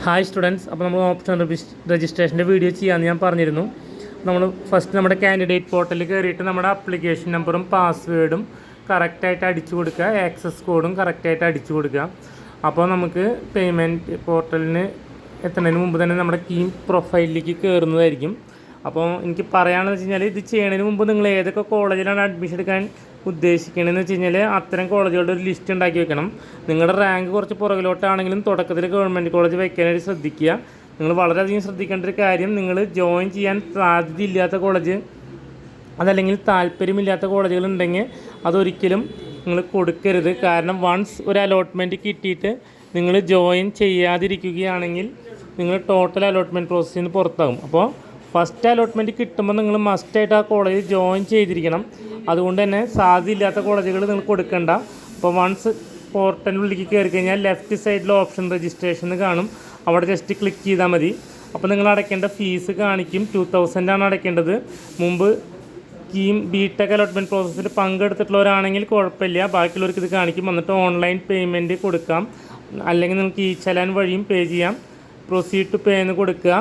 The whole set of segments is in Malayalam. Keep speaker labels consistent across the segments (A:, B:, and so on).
A: ഹായ് സ്റ്റുഡൻസ്, അപ്പോൾ നമ്മൾ ഓപ്ഷൻ രജിസ്ട്രേഷൻ്റെ വീഡിയോ ചെയ്യാമെന്ന് ഞാൻ പറഞ്ഞിരുന്നു. നമ്മൾ ഫസ്റ്റ് നമ്മുടെ കാൻഡിഡേറ്റ് പോർട്ടലിൽ കയറിയിട്ട് നമ്മുടെ അപ്ലിക്കേഷൻ നമ്പറും പാസ്വേഡും കറക്റ്റായിട്ട് അടിച്ചു കൊടുക്കുക, ആക്സസ് കോഡും കറക്റ്റായിട്ട് അടിച്ചു കൊടുക്കുക. അപ്പോൾ നമുക്ക് പേയ്മെൻറ്റ് പോർട്ടലിന് എത്തുന്നതിന് മുമ്പ് തന്നെ നമ്മുടെ കീം പ്രൊഫൈലിലേക്ക് കയറുന്നതായിരിക്കും. അപ്പോൾ എനിക്ക് പറയുകയാണെന്ന് വെച്ച് കഴിഞ്ഞാൽ, ഇത് ചെയ്യുന്നതിന് മുമ്പ് നിങ്ങൾ ഏതൊക്കെ കോളേജിലാണ് അഡ്മിഷൻ എടുക്കാൻ ഉദ്ദേശിക്കണമെന്ന് വെച്ച് കഴിഞ്ഞാൽ അത്തരം കോളേജുകളുടെ ഒരു ലിസ്റ്റ് ഉണ്ടാക്കി വെക്കണം. നിങ്ങളുടെ റാങ്ക് കുറച്ച് പുറകിലോട്ടാണെങ്കിലും തുടക്കത്തിൽ ഗവൺമെൻറ് കോളേജ് വയ്ക്കാനായിട്ട് ശ്രദ്ധിക്കുക. നിങ്ങൾ വളരെയധികം ശ്രദ്ധിക്കേണ്ട ഒരു കാര്യം, നിങ്ങൾ ജോയിൻ ചെയ്യാൻ സാധ്യതയില്ലാത്ത കോളേജ് അതല്ലെങ്കിൽ താല്പര്യമില്ലാത്ത കോളേജുകളുണ്ടെങ്കിൽ അതൊരിക്കലും നിങ്ങൾ കൊടുക്കരുത്. കാരണം വൺസ് ഒരു അലോട്ട്മെൻറ്റ് കിട്ടിയിട്ട് നിങ്ങൾ ജോയിൻ ചെയ്യാതിരിക്കുകയാണെങ്കിൽ നിങ്ങൾ ടോട്ടൽ അലോട്ട്മെൻറ്റ് പ്രോസസ്സിൽ നിന്ന് പുറത്താകും. അപ്പോൾ ഫസ്റ്റ് അലോട്ട്മെൻറ്റ് കിട്ടുമ്പോൾ നിങ്ങൾ മസ്റ്റായിട്ട് ആ കോളേജിൽ ജോയിൻ ചെയ്തിരിക്കണം. അതുകൊണ്ട് തന്നെ സാധ്യതയില്ലാത്ത കോളേജുകൾ നിങ്ങൾ കൊടുക്കണ്ട. അപ്പോൾ വൺസ് പോർട്ടലിനുള്ളിലേക്ക് കയറി കഴിഞ്ഞാൽ ലെഫ്റ്റ് സൈഡിൽ ഓപ്ഷൻ രജിസ്ട്രേഷൻ കാണും, അവിടെ ജസ്റ്റ് ക്ലിക്ക് ചെയ്താൽ മതി. അപ്പോൾ നിങ്ങൾ അടയ്ക്കേണ്ട ഫീസ് കാണിക്കും, 2000 ആണ് അടയ്ക്കേണ്ടത്. മുമ്പ് കീം B.ARCH അലോട്ട്മെൻറ്റ് പ്രോസസ്സിൽ പങ്കെടുത്തിട്ടുള്ളവരാണെങ്കിൽ കുഴപ്പമില്ല, ബാക്കിയുള്ളവർക്ക് ഇത് കാണിക്കും. എന്നിട്ട് ഓൺലൈൻ പേയ്മെൻറ്റ് കൊടുക്കാം, അല്ലെങ്കിൽ നിങ്ങൾക്ക് ചലാൻ വഴിയും പേ ചെയ്യാം. പ്രൊസീഡ് ടു പേ എന്ന് കൊടുക്കുക.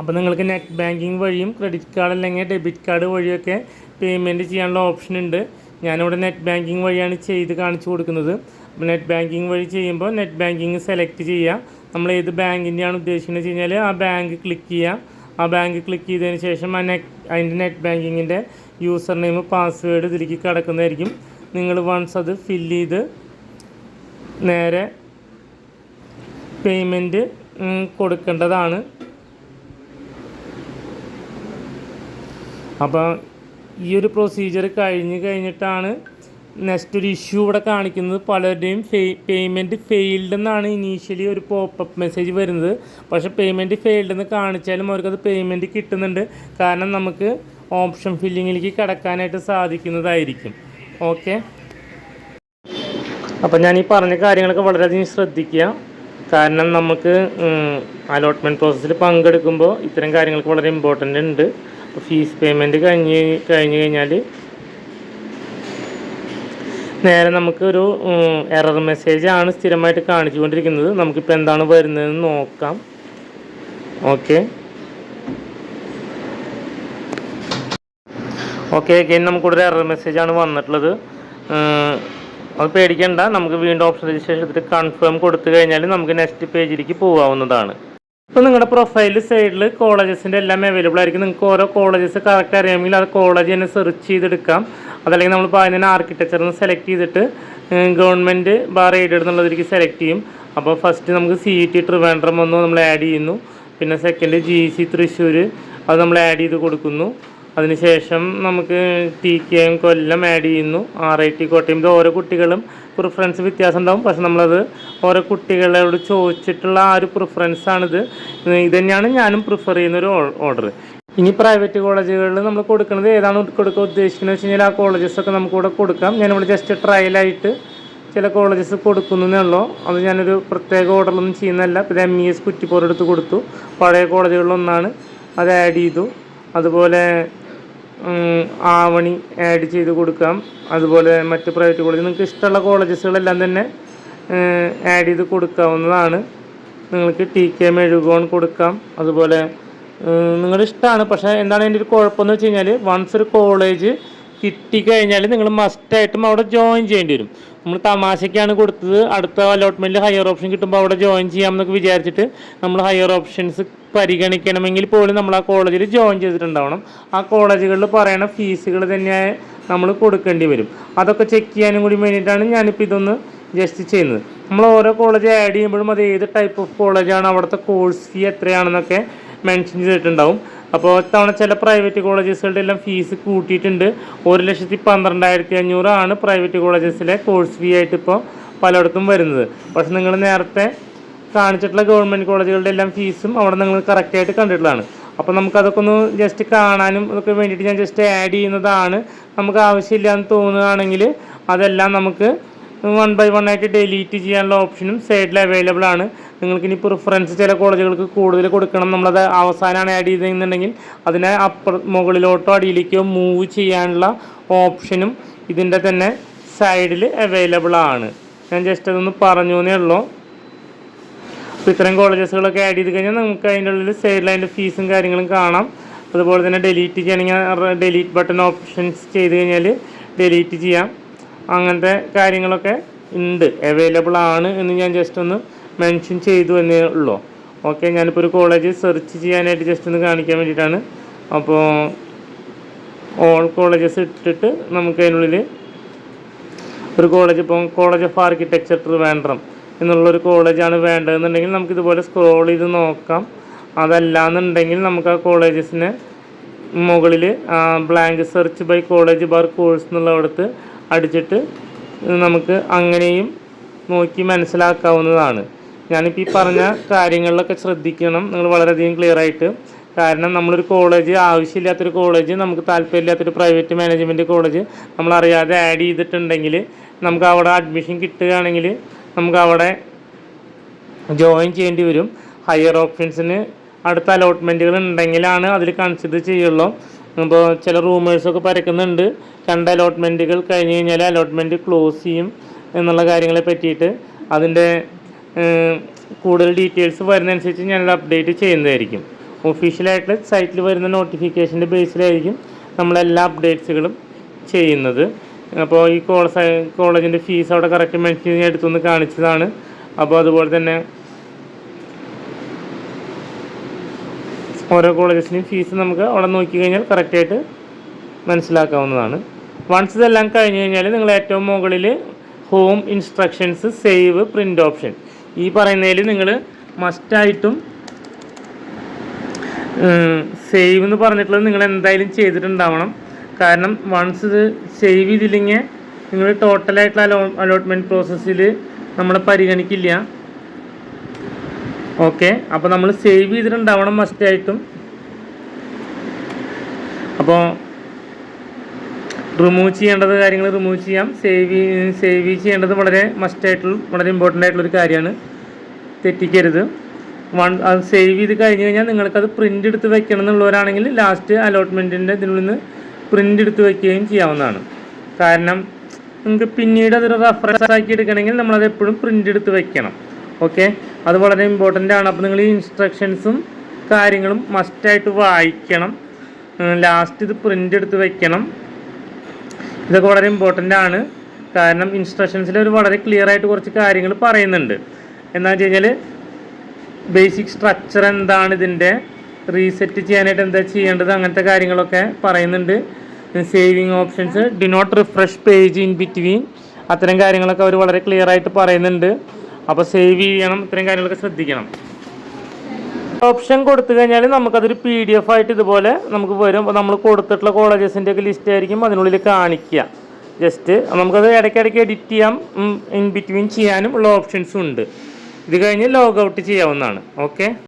A: അപ്പോൾ നിങ്ങൾക്ക് നെറ്റ് ബാങ്കിങ് വഴിയും ക്രെഡിറ്റ് കാർഡ് അല്ലെങ്കിൽ ഡെബിറ്റ് കാർഡ് വഴിയൊക്കെ പേയ്മെൻറ്റ് ചെയ്യാനുള്ള ഓപ്ഷൻ ഉണ്ട്. ഞാനിവിടെ നെറ്റ് ബാങ്കിങ് വഴിയാണ് ചെയ്ത് കാണിച്ചു കൊടുക്കുന്നത്. അപ്പോൾ നെറ്റ് ബാങ്കിങ് വഴി ചെയ്യുമ്പോൾ നെറ്റ് ബാങ്കിങ് സെലക്ട് ചെയ്യുക. നമ്മൾ ഏത് ബാങ്കിൻ്റെയാണ് ഉദ്ദേശിക്കുന്നത് വെച്ച് കഴിഞ്ഞാൽ ആ ബാങ്ക് ക്ലിക്ക് ചെയ്യുക. ആ ബാങ്ക് ക്ലിക്ക് ചെയ്തതിന് ശേഷം അതിൻ്റെ നെറ്റ് ബാങ്കിങ്ങിൻ്റെ യൂസർ നെയിം പാസ്വേഡ് ഇതിലേക്ക് കിടക്കുന്നതായിരിക്കും. നിങ്ങൾ വൺസ് അത് ഫില്ല് ചെയ്ത് നേരെ പേയ്മെൻറ്റ് കൊടുക്കേണ്ടതാണ്. അപ്പോൾ ഈ ഒരു പ്രൊസീജിയർ കഴിഞ്ഞിട്ടാണ് നെക്സ്റ്റ് ഒരു ഇഷ്യൂ ഇവിടെ കാണിക്കുന്നത്. പലരുടെയും പേയ്മെൻറ്റ് ഫെയിൽഡ് എന്നാണ് ഇനീഷ്യലി ഒരു പോപ്പപ്പ് മെസ്സേജ് വരുന്നത്. പക്ഷേ പേയ്മെൻറ്റ് ഫെയിൽഡ് എന്ന് കാണിച്ചാലും അവർക്കത് പേയ്മെൻറ്റ് കിട്ടുന്നുണ്ട്. കാരണം നമുക്ക് ഓപ്ഷൻ ഫില്ലിങ്ങിലേക്ക് കിടക്കാനായിട്ട് സാധിക്കുന്നതായിരിക്കും. ഓക്കെ, അപ്പോൾ ഞാൻ ഈ പറഞ്ഞ കാര്യങ്ങളൊക്കെ വളരെയധികം ശ്രദ്ധിക്കുക. കാരണം നമുക്ക് അലോട്ട്മെൻറ്റ് പ്രോസസ്സിൽ പങ്കെടുക്കുമ്പോൾ ഇത്തരം കാര്യങ്ങൾക്ക് വളരെ ഇമ്പോർട്ടൻ്റ് ഉണ്ട്. അപ്പോൾ ഫീസ് പേയ്മെൻറ്റ് കഴിഞ്ഞ് കഴിഞ്ഞാൽ നേരെ നമുക്കൊരു എറർ മെസ്സേജാണ് സ്ഥിരമായിട്ട് കാണിച്ചുകൊണ്ടിരിക്കുന്നത്. നമുക്കിപ്പോൾ എന്താണ് വരുന്നതെന്ന് നോക്കാം. ഓക്കെ, അഗൈൻ നമുക്കിവിടെ എറർ മെസ്സേജാണ് വന്നിട്ടുള്ളത്. അത് പേടിക്കേണ്ട, നമുക്ക് വീണ്ടും ഓപ്ഷൻ രജിസ്ട്രേഷൻ എടുത്തിട്ട് കൺഫേം കൊടുത്തു കഴിഞ്ഞാൽ നമുക്ക് നെക്സ്റ്റ് പേജിലേക്ക് പോകാവുന്നതാണ്. ഇപ്പോൾ നിങ്ങളുടെ പ്രൊഫൈൽ സൈഡിൽ കോളേജസിൻ്റെ എല്ലാം അവൈലബിൾ ആയിരിക്കും. നിങ്ങൾക്ക് ഓരോ കോളേജസ് കറക്റ്റ് അറിയാമെങ്കിൽ അത് കോളേജ് തന്നെ സെർച്ച് ചെയ്തെടുക്കാം. അതല്ലെങ്കിൽ നമ്മൾ പറയുന്നതിന് ആർക്കിടെക്ചറിന് സെലക്ട് ചെയ്തിട്ട് ഗവൺമെൻറ് B.ARCH എന്നുള്ളതിലേക്ക് സെലക്ട് ചെയ്യും. അപ്പോൾ ഫസ്റ്റ് നമുക്ക് CET ട്രിവാൻഡ്രം നമ്മൾ ആഡ് ചെയ്യുന്നു. പിന്നെ സെക്കൻഡ് GC തൃശ്ശൂർ അത് നമ്മൾ ആഡ് ചെയ്ത് കൊടുക്കുന്നു. അതിനുശേഷം നമുക്ക് KEAM കൊല്ലം ആഡ് ചെയ്യുന്നു. RIT കോട്ടയം. ഇത് ഓരോ കുട്ടികളും പ്രിഫറൻസ് വ്യത്യാസം ഉണ്ടാവും, പക്ഷെ നമ്മളത് ഓരോ കുട്ടികളോട് ചോദിച്ചിട്ടുള്ള ആ ഒരു പ്രിഫറൻസാണിത്. ഇത് തന്നെയാണ് ഞാനും പ്രിഫർ ചെയ്യുന്നൊരു ഓർഡർ. ഇനി പ്രൈവറ്റ് കോളേജുകളിൽ നമ്മൾ കൊടുക്കുന്നത് ഏതാണ് കൊടുക്കാൻ ഉദ്ദേശിക്കുന്നത് വെച്ച് കഴിഞ്ഞാൽ ആ കോളേജസൊക്കെ നമുക്കിവിടെ കൊടുക്കാം. ഞാനിവിടെ ജസ്റ്റ് ട്രയലായിട്ട് ചില കോളേജസ് കൊടുക്കുന്നതേ ഉള്ളൂ. അത് ഞാനൊരു പ്രത്യേക ഓർഡറിലൊന്നും ചെയ്യുന്നതല്ല. ഇപ്പോൾ MES കുറ്റിപ്പുറം എടുത്ത് കൊടുത്തു, പഴയ കോളേജുകളിലൊന്നാണ്, അത് ആഡ് ചെയ്തു. അതുപോലെ ആവണി ആഡ് ചെയ്ത് കൊടുക്കാം. അതുപോലെ മറ്റ് പ്രൈവറ്റ് കോളേജ് നിങ്ങൾക്ക് ഇഷ്ടമുള്ള കോളേജസുകളെല്ലാം തന്നെ ആഡ് ചെയ്ത് കൊടുക്കാവുന്നതാണ്. നിങ്ങൾക്ക് KEAM എഴുകോൺ കൊടുക്കാം. അതുപോലെ നിങ്ങളുടെ ഇഷ്ടമാണ്. പക്ഷേ എന്താണ് അതിൻ്റെ ഒരു കുഴപ്പമെന്ന് വെച്ച് കഴിഞ്ഞാൽ, വൺസ് ഒരു കോളേജ് കിട്ടിക്കഴിഞ്ഞാൽ നിങ്ങൾ മസ്റ്റായിട്ടും അവിടെ ജോയിൻ ചെയ്യേണ്ടി വരും. നമ്മൾ തമാശയ്ക്കാണ് കൊടുത്തത്, അടുത്ത അലോട്ട്മെൻറ്റിൽ ഹയർ ഓപ്ഷൻ കിട്ടുമ്പോൾ അവിടെ ജോയിൻ ചെയ്യാമെന്നൊക്കെ വിചാരിച്ചിട്ട് നമ്മൾ ഹയർ ഓപ്ഷൻസ് പരിഗണിക്കണമെങ്കിൽ പോലും നമ്മൾ ആ കോളേജിൽ ജോയിൻ ചെയ്തിട്ടുണ്ടാവണം. ആ കോളേജുകളിൽ പറയുന്ന ഫീസുകൾ തന്നെ നമ്മൾ കൊടുക്കേണ്ടി വരും. അതൊക്കെ ചെക്ക് ചെയ്യാനും കൂടി വേണ്ടിയിട്ടാണ് ഞാനിപ്പോൾ ഇതൊന്ന് ജസ്റ്റ് ചെയ്യുന്നത്. നമ്മൾ ഓരോ കോളേജ് ആഡ് ചെയ്യുമ്പോഴും അത് ഏത് ടൈപ്പ് ഓഫ് കോളേജാണ്, അവിടുത്തെ കോഴ്സ് ഫീ എത്രയാണെന്നൊക്കെ മെൻഷൻ ചെയ്തിട്ടുണ്ടാവും. അപ്പോൾ ഇത്തവണ ചില പ്രൈവറ്റ് കോളേജസുകളുടെ എല്ലാം ഫീസ് കൂട്ടിയിട്ടുണ്ട്. 1,12,500 പ്രൈവറ്റ് കോളേജസിലെ കോഴ്സ് ഫീ ആയിട്ട് ഇപ്പോൾ പലയിടത്തും വരുന്നത്. പക്ഷെ നിങ്ങൾ നേരത്തെ കാണിച്ചിട്ടുള്ള ഗവൺമെൻറ് കോളേജുകളുടെ എല്ലാം ഫീസും അവിടെ നിങ്ങൾ കറക്റ്റായിട്ട് കണ്ടിട്ടുള്ളതാണ്. അപ്പോൾ നമുക്കതൊക്കെ ഒന്ന് ജസ്റ്റ് കാണാനും അതൊക്കെ വേണ്ടിയിട്ട് ഞാൻ ജസ്റ്റ് ആഡ് ചെയ്യുന്നതാണ്. നമുക്ക് ആവശ്യമില്ല എന്ന് തോന്നുകയാണെങ്കിൽ അതെല്ലാം നമുക്ക് 1 by 1 ആയിട്ട് ഡിലീറ്റ് ചെയ്യാനുള്ള ഓപ്ഷനും സൈഡിൽ അവൈലബിൾ ആണ്. നിങ്ങൾക്കിനി പ്രിഫറൻസ് ചില കോളേജുകൾക്ക് കൂടുതൽ കൊടുക്കണം, നമ്മളത് അവസാനമാണ് ആഡ് ചെയ്തെന്നുണ്ടെങ്കിൽ അതിനെ മുകളിലോട്ടോ അടിയിലേക്കോ മൂവ് ചെയ്യാനുള്ള ഓപ്ഷനും ഇതിൻ്റെ തന്നെ സൈഡിൽ അവൈലബിൾ ആണ്. ഞാൻ ജസ്റ്റ് അതൊന്ന് പറഞ്ഞു എന്നേ ഉള്ളൂ. അപ്പോൾ ഇത്രയും കോളേജസുകളൊക്കെ ആഡ് ചെയ്ത് കഴിഞ്ഞാൽ നമുക്ക് അതിൻ്റെ ഉള്ളിൽ സൈഡിൽ അതിൻ്റെ ഫീസും കാര്യങ്ങളും കാണാം. അതുപോലെ തന്നെ ഡിലീറ്റ് ചെയ്യണമെങ്കിൽ ഡിലീറ്റ് ബട്ടൺ ഓപ്ഷൻസ് ചെയ്ത് കഴിഞ്ഞാൽ ഡിലീറ്റ് ചെയ്യാം. അങ്ങനത്തെ കാര്യങ്ങളൊക്കെ ഉണ്ട്, അവൈലബിൾ ആണ് എന്ന് ഞാൻ ജസ്റ്റ് ഒന്ന് മെൻഷൻ ചെയ്തു എന്നേ ഉള്ളൂ. ഓക്കെ, ഞാനിപ്പോൾ ഒരു കോളേജ് സെർച്ച് ചെയ്യാനായിട്ട് ജസ്റ്റ് ഒന്ന് കാണിക്കാൻ വേണ്ടിയിട്ടാണ്. അപ്പോൾ ഓൾ കോളേജസ് ഇട്ടിട്ട് നമുക്ക് അതിനുള്ളിൽ ഒരു കോളേജ്, ഇപ്പോൾ കോളേജ് ഓഫ് ആർക്കിടെക്ചർ ട്രിവാൻഡ്രം എന്നുള്ളൊരു കോളേജാണ് വേണ്ടതെന്നുണ്ടെങ്കിൽ നമുക്കിതുപോലെ സ്ക്രോൾ ചെയ്ത് നോക്കാം. അതല്ലാന്നുണ്ടെങ്കിൽ നമുക്ക് ആ കോളേജസിനെ മുകളിൽ blank search by college bar course എന്നുള്ളടത്ത് അടിച്ചിട്ട് നമുക്ക് അങ്ങനെയും നോക്കി മനസ്സിലാക്കാവുന്നതാണ്. ഞാനിപ്പോൾ ഈ പറഞ്ഞ കാര്യങ്ങളിലൊക്കെ ശ്രദ്ധിക്കണം നിങ്ങൾ വളരെയധികം ക്ലിയർ ആയിട്ട്. കാരണം നമ്മളൊരു കോളേജ്, ആവശ്യമില്ലാത്തൊരു കോളേജ്, നമുക്ക് താല്പര്യമില്ലാത്തൊരു പ്രൈവറ്റ് മാനേജ്മെൻറ്റ് കോളേജ് നമ്മളറിയാതെ ആഡ് ചെയ്തിട്ടുണ്ടെങ്കിൽ നമുക്ക് അവിടെ അഡ്മിഷൻ കിട്ടുകയാണെങ്കിൽ നമുക്ക് അവിടെ ജോയിൻ ചെയ്യേണ്ടി വരും. ഹയർ ഓപ്ഷൻസിന് അടുത്ത അലോട്ട്മെൻറ്റുകൾ ഉണ്ടെങ്കിലാണ് അതിൽ കൺസിഡർ ചെയ്യുള്ളൂ. അപ്പോൾ ചില റൂമേഴ്സൊക്കെ പരക്കുന്നുണ്ട്, 2 അലോട്ട്മെൻറ്റുകൾ കഴിഞ്ഞ് കഴിഞ്ഞാൽ അലോട്ട്മെൻറ്റ് ക്ലോസ് ചെയ്യും എന്നുള്ള കാര്യങ്ങളെ പറ്റിയിട്ട്. അതിൻ്റെ കൂടുതൽ ഡീറ്റെയിൽസ് വരുന്നതനുസരിച്ച് ഞാനത് അപ്ഡേറ്റ് ചെയ്യുന്നതായിരിക്കും. ഒഫീഷ്യലായിട്ടുള്ള സൈറ്റിൽ വരുന്ന നോട്ടിഫിക്കേഷൻ്റെ ബേസിലായിരിക്കും നമ്മളെല്ലാ അപ്ഡേറ്റ്സുകളും ചെയ്യുന്നത്. അപ്പോൾ ഈ കോളേജിൻ്റെ ഫീസ് അവിടെ കറക്റ്റ് മെൻഷൻ ചെയ്ത് എടുത്തൊന്ന് കാണിച്ചതാണ്. അപ്പോൾ അതുപോലെ തന്നെ ഓരോ കോളേജസിൻ്റെയും ഫീസ് നമുക്ക് അവിടെ നോക്കി കഴിഞ്ഞാൽ കറക്റ്റായിട്ട് മനസ്സിലാക്കാവുന്നതാണ്. വൺസ് ഇതെല്ലാം കഴിഞ്ഞ് കഴിഞ്ഞാൽ നിങ്ങൾ ഏറ്റവും മുകളിൽ home instructions, save, print option ഈ പറയുന്നതിൽ നിങ്ങൾ മസ്റ്റായിട്ടും സേവ് എന്ന് പറഞ്ഞിട്ടുള്ളത് നിങ്ങൾ എന്തായാലും ചെയ്തിട്ടുണ്ടാവണം. കാരണം വൺസ് ഇത് സേവ് ചെയ്തില്ലെങ്കിൽ നിങ്ങൾ ടോട്ടലായിട്ടുള്ള അലോട്ട്മെൻറ്റ് പ്രോസസ്സിൽ നമ്മളെ പരിഗണിക്കില്ല. ഓക്കെ, അപ്പോൾ നമ്മൾ സേവ് ചെയ്തിട്ടുണ്ടാവണം മസ്റ്റായിട്ടും. അപ്പോൾ റിമൂവ് ചെയ്യേണ്ടത് കാര്യങ്ങൾ റിമൂവ് ചെയ്യാം. സേവ് ചെയ്യേണ്ടത് വളരെ മസ്റ്റായിട്ടുള്ള, വളരെ ഇമ്പോർട്ടൻ്റ് ആയിട്ടുള്ളൊരു കാര്യമാണ്, തെറ്റിക്കരുത്. അത് സേവ് ചെയ്ത് കഴിഞ്ഞ് കഴിഞ്ഞാൽ നിങ്ങൾക്കത് പ്രിൻ്റ് എടുത്ത് വെക്കണം എന്നുള്ളവരാണെങ്കിൽ ലാസ്റ്റ് അലോട്ട്മെൻറ്റിൻ്റെ ഇതിൽ നിന്ന് പ്രിൻ്റ് എടുത്ത് വയ്ക്കുകയും ചെയ്യാവുന്നതാണ്. കാരണം നിങ്ങൾക്ക് പിന്നീട് അതൊരു റെഫറൻസ് ആക്കി എടുക്കണമെങ്കിൽ നമ്മളത് എപ്പോഴും പ്രിൻ്റ് എടുത്ത് വെക്കണം. ഓക്കെ, അത് വളരെ ഇമ്പോർട്ടൻ്റ് ആണ്. അപ്പോൾ നിങ്ങൾ ഈ ഇൻസ്ട്രക്ഷൻസും കാര്യങ്ങളും മസ്റ്റായിട്ട് വായിക്കണം. ലാസ്റ്റ് ഇത് പ്രിൻ്റ് എടുത്ത് വെക്കണം. ഇതൊക്കെ വളരെ ഇമ്പോർട്ടൻ്റ് ആണ്. കാരണം ഇൻസ്ട്രക്ഷൻസിൽ ഒരു വളരെ ക്ലിയർ ആയിട്ട് കുറച്ച് കാര്യങ്ങൾ പറയുന്നുണ്ട്. എന്താണെന്ന് വെച്ച് കഴിഞ്ഞാൽ ബേസിക് സ്ട്രക്ചർ എന്താണ്, ഇതിൻ്റെ റീസെറ്റ് ചെയ്യാനായിട്ട് എന്താ ചെയ്യേണ്ടത്, അങ്ങനത്തെ കാര്യങ്ങളൊക്കെ പറയുന്നുണ്ട്. Saving options, do not refresh page in between, അത്തരം കാര്യങ്ങളൊക്കെ അവർ വളരെ ക്ലിയർ ആയിട്ട് പറയുന്നുണ്ട്. അപ്പോൾ സേവ് ചെയ്യണം, ഇത്രയും കാര്യങ്ങളൊക്കെ ശ്രദ്ധിക്കണം. ഓപ്ഷൻ കൊടുത്തു കഴിഞ്ഞാൽ നമുക്കതൊരു PDF ആയിട്ട് ഇതുപോലെ നമുക്ക് വരും. അപ്പോൾ നമ്മൾ കൊടുത്തിട്ടുള്ള കോളേജസിൻ്റെ ഒക്കെ ലിസ്റ്റ് ആയിരിക്കും അതിനുള്ളിൽ കാണിക്കുക. ജസ്റ്റ് നമുക്കത് ഇടയ്ക്കിടയ്ക്ക് എഡിറ്റ് ചെയ്യാം, ഇൻ ബിറ്റ്വീൻ ചെയ്യാനും ഉള്ള ഓപ്ഷൻസും ഉണ്ട്. ഇത് കഴിഞ്ഞ് ലോഗ് ഔട്ട് ചെയ്യാവുന്നതാണ്. ഓക്കെ.